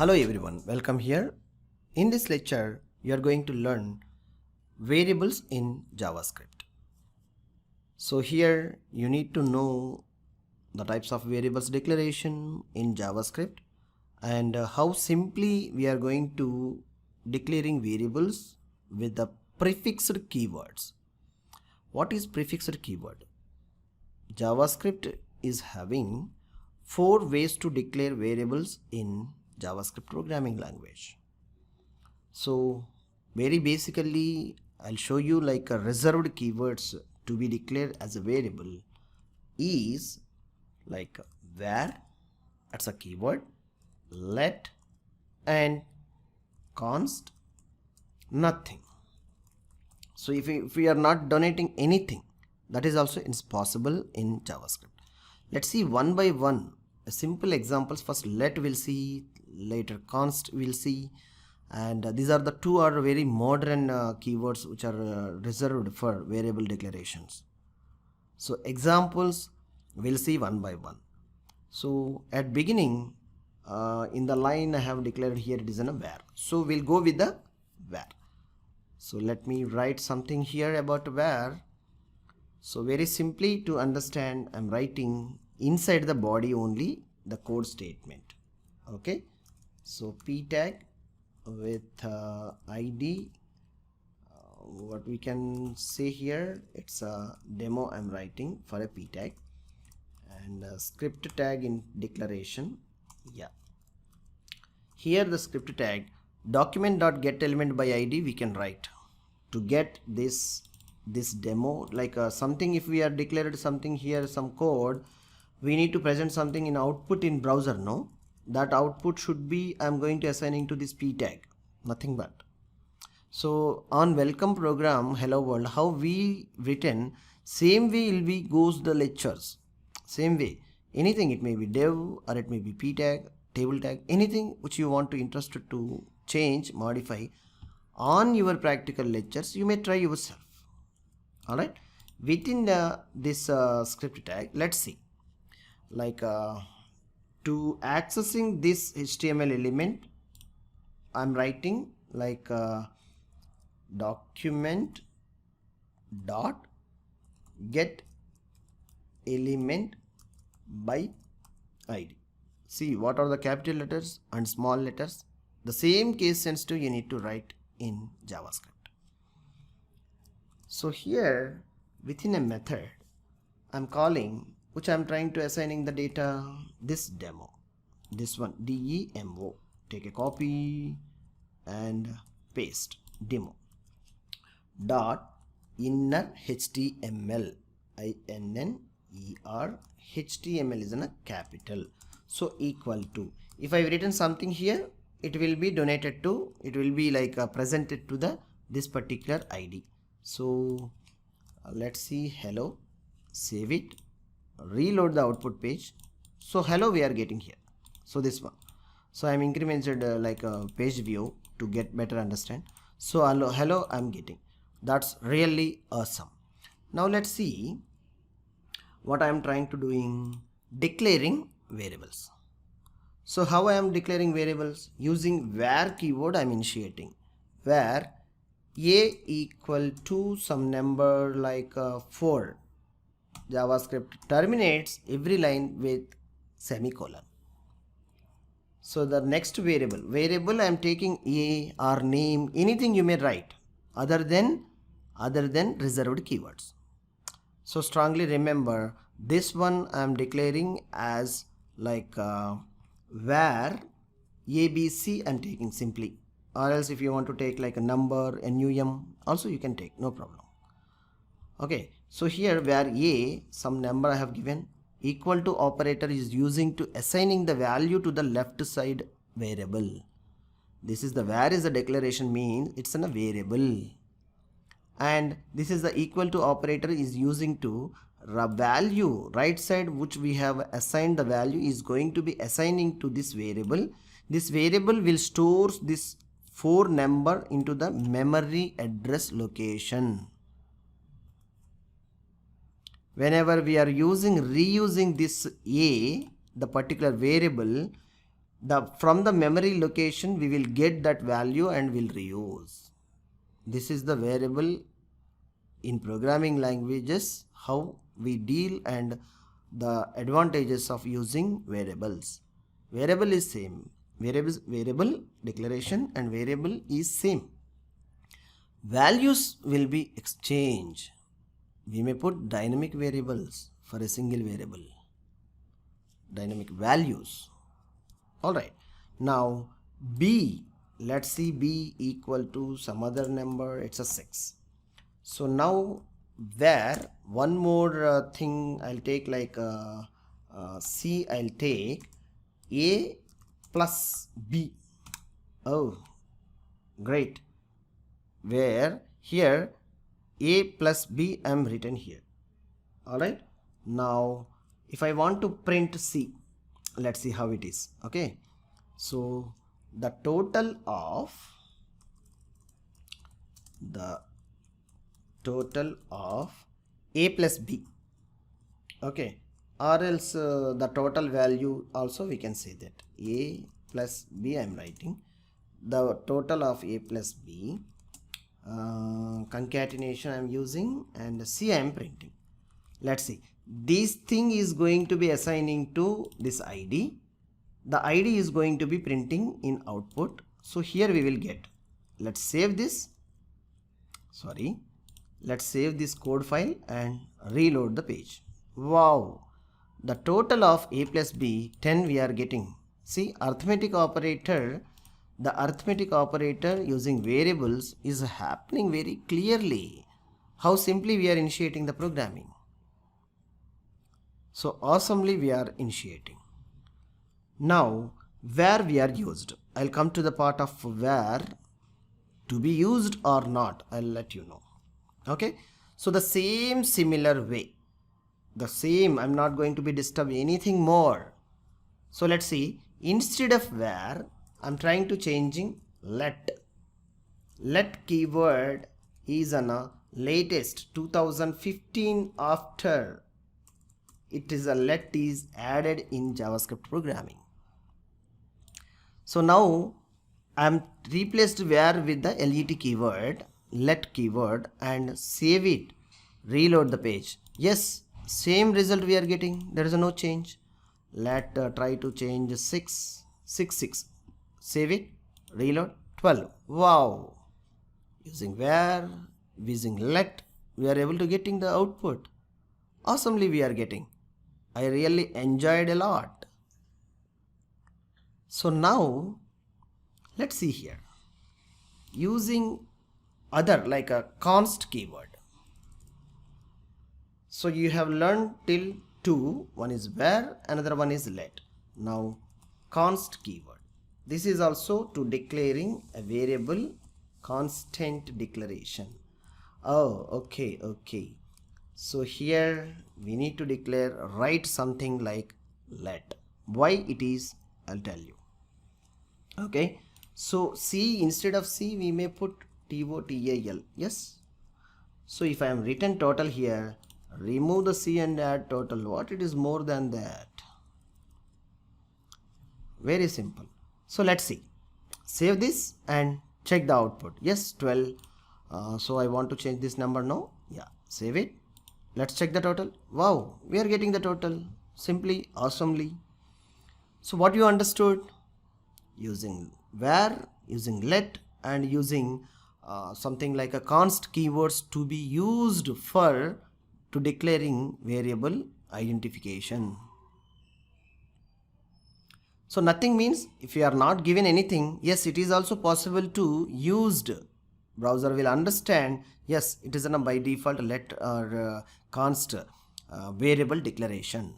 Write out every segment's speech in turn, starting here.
Hello everyone, welcome here. In this lecture, you are going to learn variables in JavaScript. So here you need to know the types of variables declaration in JavaScript and how simply we are going to declaring variables with the prefixed keywords. What is prefixed keyword? JavaScript is having 4 ways to declare variables in JavaScript programming language. So very basically I'll show you like a reserved keywords to be declared as a variable is like where, that's a keyword, let and const nothing. So if we are not donating anything, that is also possible in JavaScript. Let's see one by one a simple examples. First let we'll see, later const we'll see, and these are the two are very modern keywords which are reserved for variable declarations. So examples we'll see one by one. So at beginning in the line I have declared here it is in a where, so we'll go with the where. So let me write something here about where. So very simply to understand, I'm writing inside the body only the code statement. Okay, so p tag with id, what we can say here, it's a demo I'm writing for a p tag, and a script tag in declaration. Yeah, here the script tag document.getElement by id we can write to get this demo, like something. If we are declared something here, some code, we need to present something in output in browser. No, that output should be, I'm going to assigning to this p tag, nothing but. So on welcome program hello world, how we written, same way will be goes the lectures, same way. Anything, it may be dev or it may be p tag, table tag, anything which you want to interested to change, modify on your practical lectures, you may try yourself. All right, within this script tag, let's see, like to accessing this HTML element, I'm writing like document dot get element by id. See what are the capital letters and small letters. The same case sensitive you need to write in JavaScript. So here within a method I'm calling, which I'm trying to assigning the data, this demo, this one demo, take a copy and paste demo dot inner html, inner html is in a capital, so equal to, if I've written something here, it will be donated to, it will be like presented to the this particular id. So let's see hello, save it, reload the output page. So hello we are getting here, so this one. So I'm incremented like a page view to get better understand. So hello I'm getting, that's really awesome. Now let's see what I'm trying to doing, declaring variables. So how I am declaring variables, using where keyword I'm initiating, where a equal to some number like 4. JavaScript terminates every line with semicolon. So the next variable I am taking a or name, anything you may write other than reserved keywords. So strongly remember this one I am declaring as like where abc I'm taking simply, or else if you want to take like a number num also you can take, no problem. Okay, so here where a some number I have given, equal to operator is using to assigning the value to the left side variable. This is the where is the declaration, means it's in a variable, and this is the equal to operator is using to value right side which we have assigned the value is going to be assigning to this variable. This variable will store this 4 number into the memory address location. Whenever we are reusing this a, the particular variable, from the memory location we will get that value and will reuse. This is the variable in programming languages, how we deal and the advantages of using variables. Variable is same. Variable declaration and variable is same. Values will be exchanged. We may put dynamic variables for a single variable. Dynamic values. Alright. Now B, let's see B equal to some other number. It's a 6. So now where one more thing I'll take, like C, I'll take A plus B. Oh, great. Where here A plus B I'm written here. Alright. Now if I want to print C, let's see how it is. Okay. So the total of A plus B. Okay. Or else the total value also we can say that A plus B I am writing. The total of A plus B. Concatenation I am using, and C I am printing. Let's see. This thing is going to be assigning to this ID. The ID is going to be printing in output. So here we will get. Let's save this. Sorry. Let's save this code file and reload the page. Wow. The total of A plus B, 10 we are getting. See, arithmetic operator. The arithmetic operator using variables is happening very clearly. How simply we are initiating the programming. So awesomely we are initiating. Now where we are used. I'll come to the part of where to be used or not. I'll let you know. Okay. So the same similar way. The same, I'm not going to be disturbing anything more. So let's see. Instead of where, I'm trying to changing let. Let keyword is on a latest 2015 after it is a let is added in JavaScript programming. So now I'm replaced where with the let keyword, let keyword, and save it, reload the page. Yes, same result we are getting. There is no change. Let try to change 6. Save it, reload 12. Wow. Using where, using let, we are able to getting the output. Awesomely we are getting. I really enjoyed a lot. So now let's see here. Using other like a const keyword. So you have learned till 2. One is where, another one is let. Now const keyword. This is also to declaring a variable constant declaration. Oh, okay. So here we need to declare, write something like let. Why it is, I'll tell you. Okay. So C, instead of C we may put TOTAL. Yes. So if I am written total here, remove the C and add total. What it is more than that? Very simple. So let's see. Save this and check the output. Yes, 12. So I want to change this number now. Yeah, save it. Let's check the total. Wow, we are getting the total. Simply, awesomely. So what you understood? Using where, using let, and using something like a const keywords to be used for to declaring variable identification. So nothing means if you are not given anything, yes, it is also possible to used. Browser will understand, yes, it is a by default let or const variable declaration.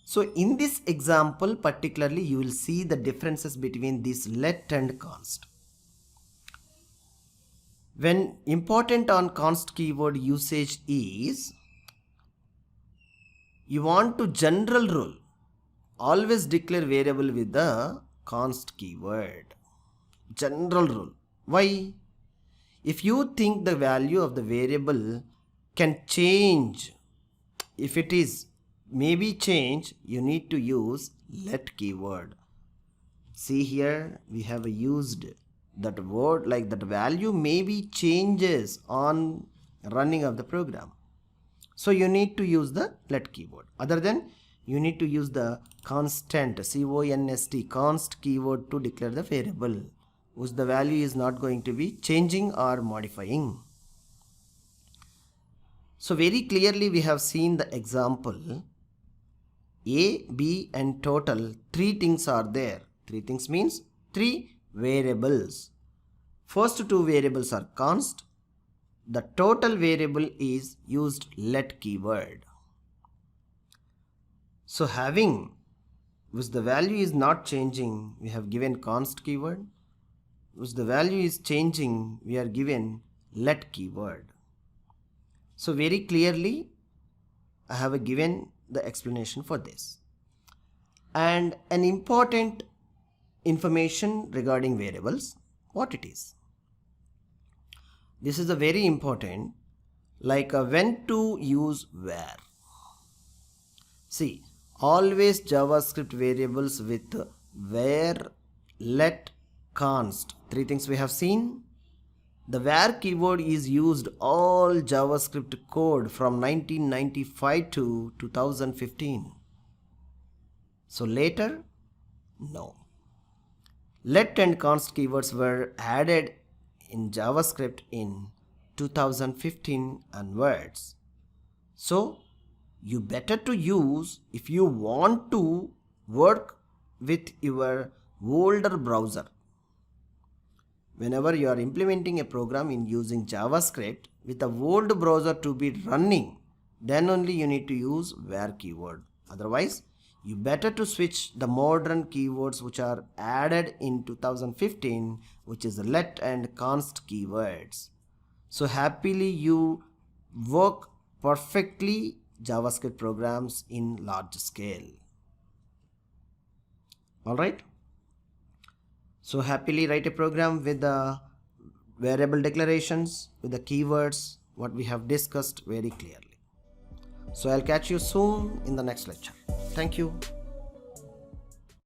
So in this example particularly you will see the differences between this let and const. When important on const keyword usage is, you want to general rule, always declare variable with the const keyword. General rule. Why? If you think the value of the variable can change, if it is may be changed, you need to use let keyword. See here, we have used that word, like that value may be changes on running of the program. So you need to use the let keyword. Other than, you need to use the constant, const, const keyword to declare the variable whose the value is not going to be changing or modifying. So very clearly we have seen the example. A, B and total, 3 things are there. 3 things means 3 variables. First 2 variables are const. The total variable is used let keyword. So having, which the value is not changing, we have given const keyword. Which the value is changing, we are given let keyword. So very clearly I have given the explanation for this. And an important information regarding variables, what it is. This is a very important, like when to use where. See, always JavaScript variables with where, let, const. 3 things we have seen. The where keyword is used all JavaScript code from 1995 to 2015. So later, no. Let and const keywords were added in JavaScript in 2015 onwards. So you better to use if you want to work with your older browser. Whenever you are implementing a program in using JavaScript with the old browser to be running, then only you need to use where keyword. Otherwise, you better to switch the modern keywords which are added in 2015, which is let and const keywords. So happily you work perfectly JavaScript programs in large scale. Alright. So happily write a program with the variable declarations, with the keywords, what we have discussed very clearly. So I'll catch you soon in the next lecture. Thank you.